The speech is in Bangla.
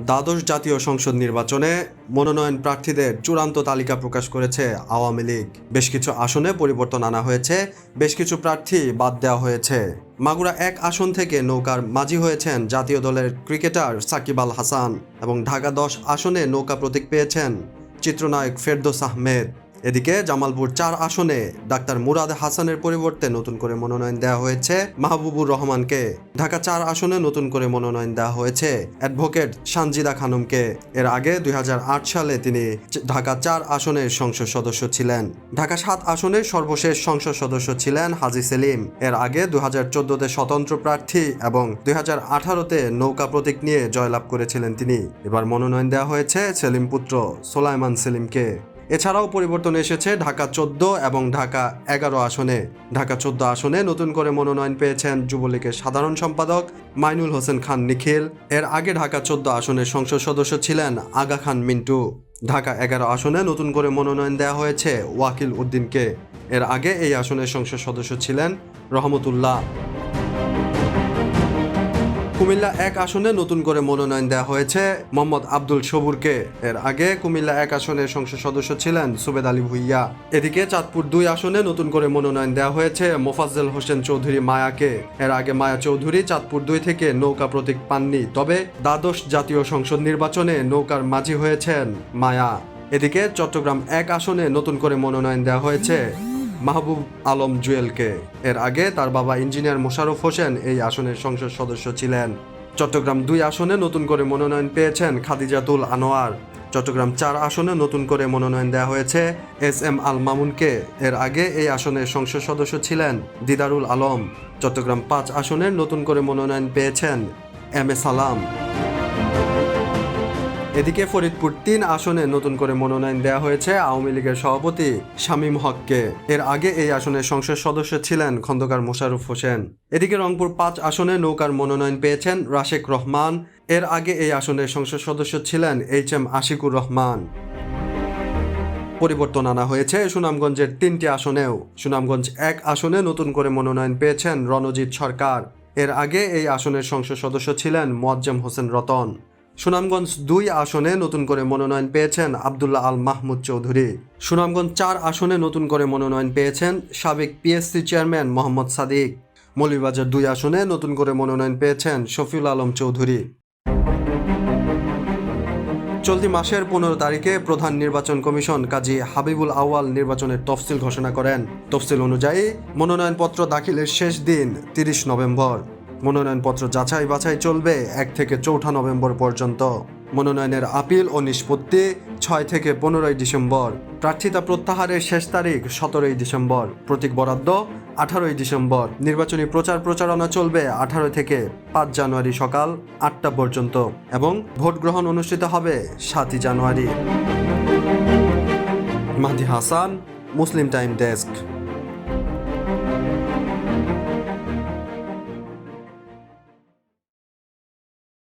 দ্বাদশ জাতীয় সংসদ নির্বাচনে মনোনয়ন প্রার্থীদের চূড়ান্ত তালিকা প্রকাশ করেছে আওয়ামী লীগ। বেশ কিছু আসনে পরিবর্তন আনা হয়েছে, বেশ কিছু প্রার্থী বাদ দেওয়া হয়েছে। মাগুরা 1 আসন থেকে নৌকার মাঝি হয়েছেন জাতীয় দলের ক্রিকেটার সাকিব আল হাসান এবং ঢাকা 10 আসনে নৌকা প্রতীক পেয়েছেন চিত্রনায়ক ফেরদৌস আহমেদ। এদিকে জামালপুর 4 আসনে ডাক্তার মুরাদ হাসানের পরিবর্তে নতুন করে মনোনয়ন দেওয়া হয়েছে মাহবুবুর রহমানকে। ঢাকা 4 আসনে নতুন করে মনোনয়ন দেওয়া হয়েছে অ্যাডভোকেট সানজিদা খানমকে। এর আগে 2008 সালে তিনি ঢাকা 4 আসনের সংসদ সদস্য ছিলেন। ঢাকা 7 আসনের সর্বশেষ সংসদ সদস্য ছিলেন হাজী সেলিম। এর আগে 2014-তে স্বতন্ত্র প্রার্থী এবং 2018-তে নৌকা প্রতীক নিয়ে জয়লাভ করেছিলেন তিনি। এবার মনোনয়ন দেওয়া হয়েছে সেলিম পুত্র সোলাইমান সেলিমকে। এছাড়াও পরিবর্তন এসেছে ঢাকা 14 এবং ঢাকা 11 আসনে। ঢাকা 14 আসনে নতুন করে মনোনয়ন পেয়েছেন যুবলীগের সাধারণ সম্পাদক মাইনুল হোসেন খান নিখিল। এর আগে ঢাকা 14 আসনের সংসদ সদস্য ছিলেন আগা খান মিন্টু। ঢাকা 11 আসনে নতুন করে মনোনয়ন দেওয়া হয়েছে ওয়াকিল উদ্দিনকে। এর আগে এই আসনের সংসদ সদস্য ছিলেন রহমতুল্লাহ। কুমিল্লা 1 আসনে নতুন করে মনোনয়ন দেওয়া হয়েছে মোহাম্মদ আব্দুল সবুরকে। এর আগে কুমিল্লা 1 আসনের সংসদ সদস্য ছিলেন সুবেদ আলী ভুইয়া। এদিকে চাঁদপুর 2 আসনে নতুন করে মনোনয়ন দেওয়া হয়েছে মোফাজ্জল হোসেন চৌধুরী মায়াকে। এর আগে মায়া চৌধুরী চাঁদপুর 2 থেকে নৌকা প্রতীক পাননি, তবে দ্বাদশ জাতীয় সংসদ নির্বাচনে নৌকার মাঝি হয়েছেন মায়া। এদিকে চট্টগ্রাম 1 আসনে নতুন করে মনোনয়ন দেওয়া হয়েছে মাহবুব আলম জুয়েলকে। এর আগে তার বাবা ইঞ্জিনিয়ার মোশাররফ হোসেন এই আসনের সংসদ সদস্য ছিলেন। চট্টগ্রাম 2 আসনে নতুন করে মনোনয়ন পেয়েছেন খাদিজাতুল আনোয়ার। চট্টগ্রাম 4 আসনে নতুন করে মনোনয়ন দেওয়া হয়েছে SM আল মামুনকে। এর আগে এই আসনের সংসদ সদস্য ছিলেন দিদারুল আলম। চট্টগ্রাম 5 আসনের নতুন করে মনোনয়ন পেয়েছেন MA সালাম। এদিকে ফরিদপুর 3 আসনে নতুন করে মনোনয়ন দেওয়া হয়েছে আওয়ামী লীগের সভাপতি শামীম হককে। এর আগে এই আসনের সংসদ সদস্য ছিলেন খন্দকার মোশাররফ হোসেন। এদিকে রংপুর 5 আসনে নৌকার মনোনয়ন পেয়েছেন রাশেক রহমান। এর আগে এই আসনের সংসদ সদস্য ছিলেন HM আশিকুর রহমান। পরিবর্তন আনা হয়েছে সুনামগঞ্জের 3টি আসনেও। সুনামগঞ্জ 1 আসনে নতুন করে মনোনয়ন পেয়েছেন রণজিৎ সরকার। এর আগে এই আসনের সংসদ সদস্য ছিলেন মোয়াজ্জেম হোসেন রতন। সুনামগঞ্জ 2 আসনে নতুন করে মনোনয়ন পেয়েছেন আব্দুল্লাহ আল মাহমুদ চৌধুরী। সুনামগঞ্জ 4 আসনে নতুন করে মনোনয়ন পেয়েছেন সাবেক PSC চেয়ারম্যান মোহাম্মদ সাদিক। মৌলভীবাজার 2 আসনে নতুন করে মনোনয়ন পেয়েছেন শফিউল আলম চৌধুরী। চলতি মাসের 15 তারিখে প্রধান নির্বাচন কমিশন কাজী হাবিবুল আউয়াল নির্বাচনের তফসিল ঘোষণা করেন। তফসিল অনুযায়ী মনোনয়নপত্র দাখিলের শেষ দিন 30 নভেম্বর। মনোনয়নপত্র যাচাই বাছাই চলবে 1 থেকে 4 নভেম্বর পর্যন্ত। মনোনয়নের আপিল ও নিষ্পত্তি 6 থেকে 15 ডিসেম্বর। প্রার্থিতা প্রত্যাহারের শেষ তারিখ 17 ডিসেম্বর। প্রতীক বরাদ্দ 18 ডিসেম্বর। নির্বাচনী প্রচারণা চলবে 18 থেকে 5 জানুয়ারি সকাল 8টা পর্যন্ত এবং ভোট গ্রহণ অনুষ্ঠিত হবে 7 জানুয়ারি। মাহদি হাসান, মুসলিম টাইম ডেস্ক।